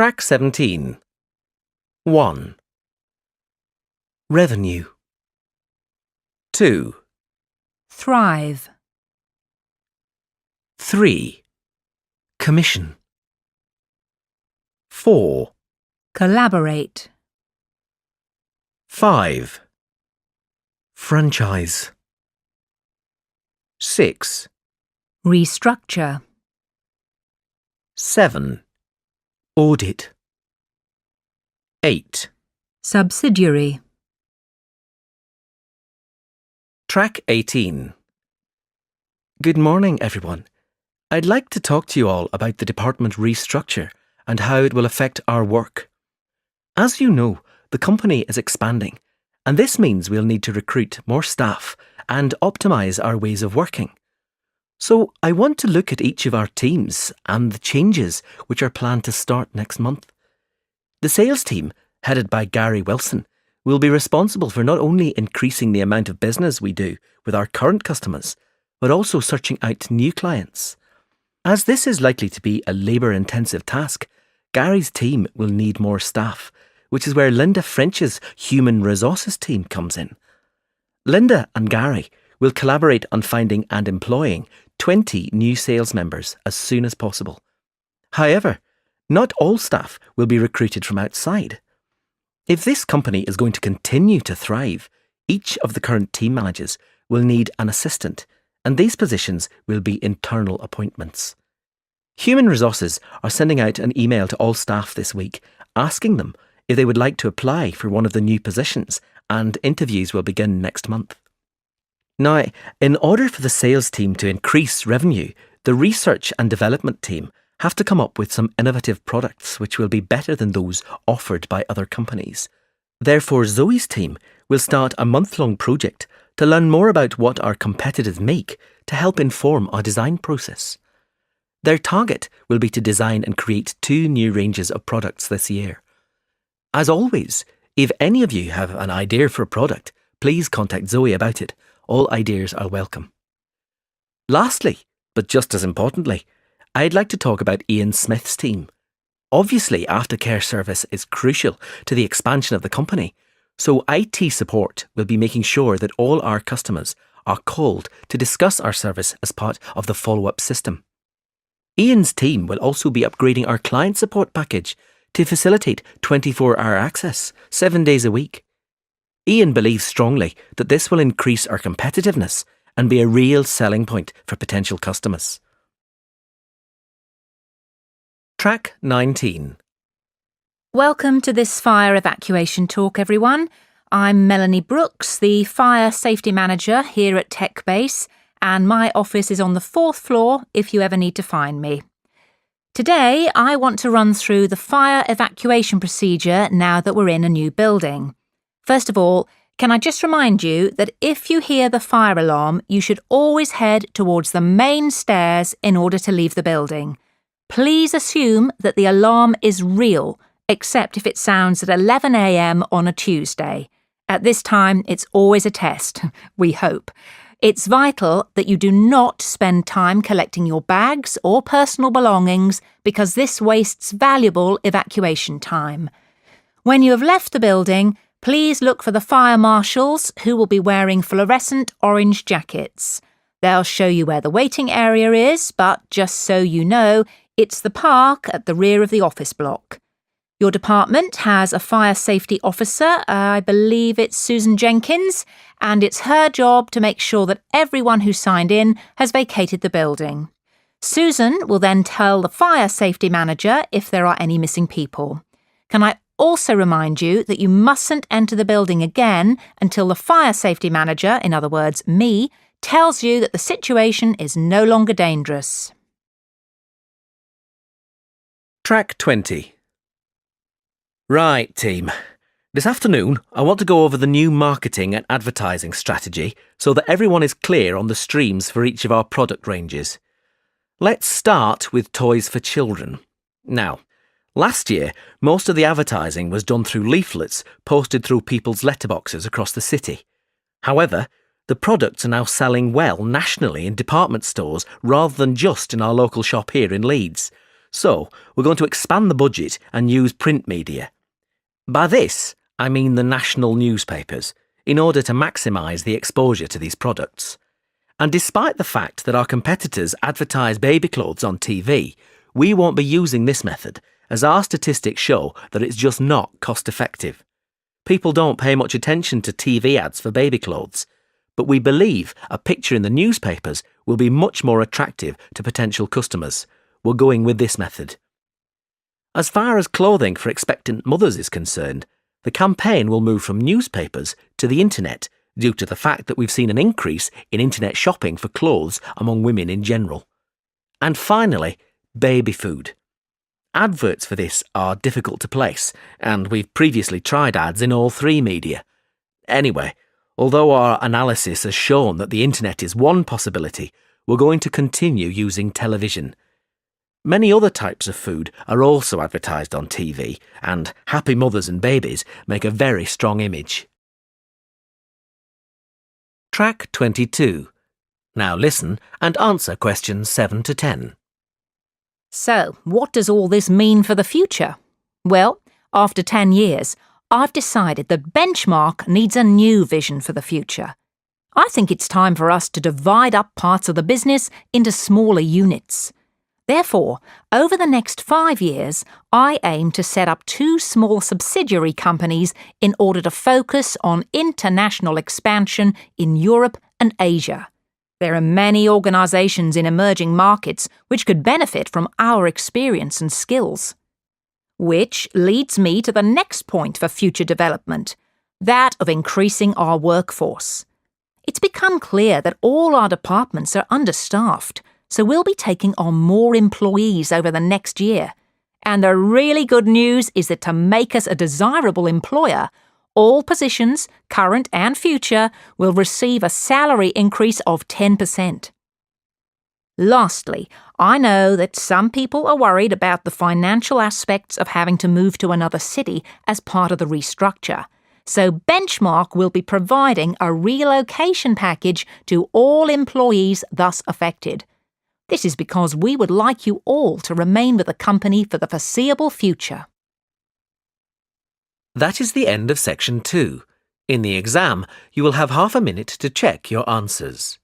Track 17. 1. Revenue. 2. Thrive. 3. Commission. 4. Collaborate. 5. Franchise. 6. Restructure. 7. Audit. 8. Subsidiary. Track 18. Good morning, everyone. I'd like to talk to you all about the department restructure and how it will affect our work. As you know, the company is expanding, and this means we'll need to recruit more staff and optimise our ways of working. So I want to look at each of our teams and the changes which are planned to start next month. The sales team, headed by Gary Wilson, will be responsible for not only increasing the amount of business we do with our current customers, but also searching out new clients. As this is likely to be a labour-intensive task, Gary's team will need more staff, which is where Linda French's human resources team comes in. Linda and Gary will collaborate on finding and employing 20 new sales members as soon as possible. However, not all staff will be recruited from outside. If this company is going to continue to thrive, each of the current team managers will need an assistant, and these positions will be internal appointments. Human Resources are sending out an email to all staff this week, asking them if they would like to apply for one of the new positions, and interviews will begin next month. Now, in order for the sales team to increase revenue, the research and development team have to come up with some innovative products which will be better than those offered by other companies. Therefore, Zoe's team will start a month-long project to learn more about what our competitors make to help inform our design process. Their target will be to design and create 2 new ranges of products this year. As always, if any of you have an idea for a product, please contact Zoe about it. All ideas are welcome. Lastly, but just as importantly, I'd like to talk about Ian Smith's team. Obviously, aftercare service is crucial to the expansion of the company, so IT support will be making sure that all our customers are called to discuss our service as part of the follow-up system. Ian's team will also be upgrading our client support package to facilitate 24-hour access, 7 days a week. Ian believes strongly that this will increase our competitiveness and be a real selling point for potential customers. Track 19. Welcome to this fire evacuation talk, everyone. I'm Melanie Brooks, the Fire Safety Manager here at Tech Base, and my office is on the 4th floor if you ever need to find me. Today, I want to run through the fire evacuation procedure now that we're in a new building. First of all, can I just remind you that if you hear the fire alarm, you should always head towards the main stairs in order to leave the building. Please assume that the alarm is real, except if it sounds at 11 a.m. on a Tuesday. At this time, it's always a test, we hope. It's vital that you do not spend time collecting your bags or personal belongings because this wastes valuable evacuation time. When you have left the building, please look for the fire marshals who will be wearing fluorescent orange jackets. They'll show you where the waiting area is, but just so you know, it's the park at the rear of the office block. Your department has a fire safety officer, I believe it's Susan Jenkins, and it's her job to make sure that everyone who signed in has vacated the building. Susan will then tell the fire safety manager if there are any missing people. Can I also remind you that you mustn't enter the building again until the fire safety manager, in other words, me, tells you that the situation is no longer dangerous. Track 20. Right, team. This afternoon, I want to go over the new marketing and advertising strategy so that everyone is clear on the streams for each of our product ranges. Let's start with toys for children. Now, last year, most of the advertising was done through leaflets posted through people's letterboxes across the city. However, the products are now selling well nationally in department stores rather than just in our local shop here in Leeds. So, we're going to expand the budget and use print media. By this, I mean the national newspapers, in order to maximise the exposure to these products. And despite the fact that our competitors advertise baby clothes on TV, we won't be using this method, as our statistics show that it's just not cost effective. People don't pay much attention to TV ads for baby clothes, but we believe a picture in the newspapers will be much more attractive to potential customers. We're going with this method. As far as clothing for expectant mothers is concerned, the campaign will move from newspapers to the internet due to the fact that we've seen an increase in internet shopping for clothes among women in general. And finally, baby food. Adverts for this are difficult to place, and we've previously tried ads in all three media. Anyway, although our analysis has shown that the internet is one possibility, we're going to continue using television. Many other types of food are also advertised on TV, and happy mothers and babies make a very strong image. Track 22. Now listen and answer questions 7 to 10. So, what does all this mean for the future? Well, after 10 years, I've decided that Benchmark needs a new vision for the future. I think it's time for us to divide up parts of the business into smaller units. Therefore, over the next 5 years, I aim to set up 2 small subsidiary companies in order to focus on international expansion in Europe and Asia. There are many organisations in emerging markets which could benefit from our experience and skills. Which leads me to the next point for future development, that of increasing our workforce. It's become clear that all our departments are understaffed, so we'll be taking on more employees over the next year. And the really good news is that to make us a desirable employer, all positions, current and future, will receive a salary increase of 10%. Lastly, I know that some people are worried about the financial aspects of having to move to another city as part of the restructure. So Benchmark will be providing a relocation package to all employees thus affected. This is because we would like you all to remain with the company for the foreseeable future. That is the end of section 2. In the exam, you will have half a minute to check your answers.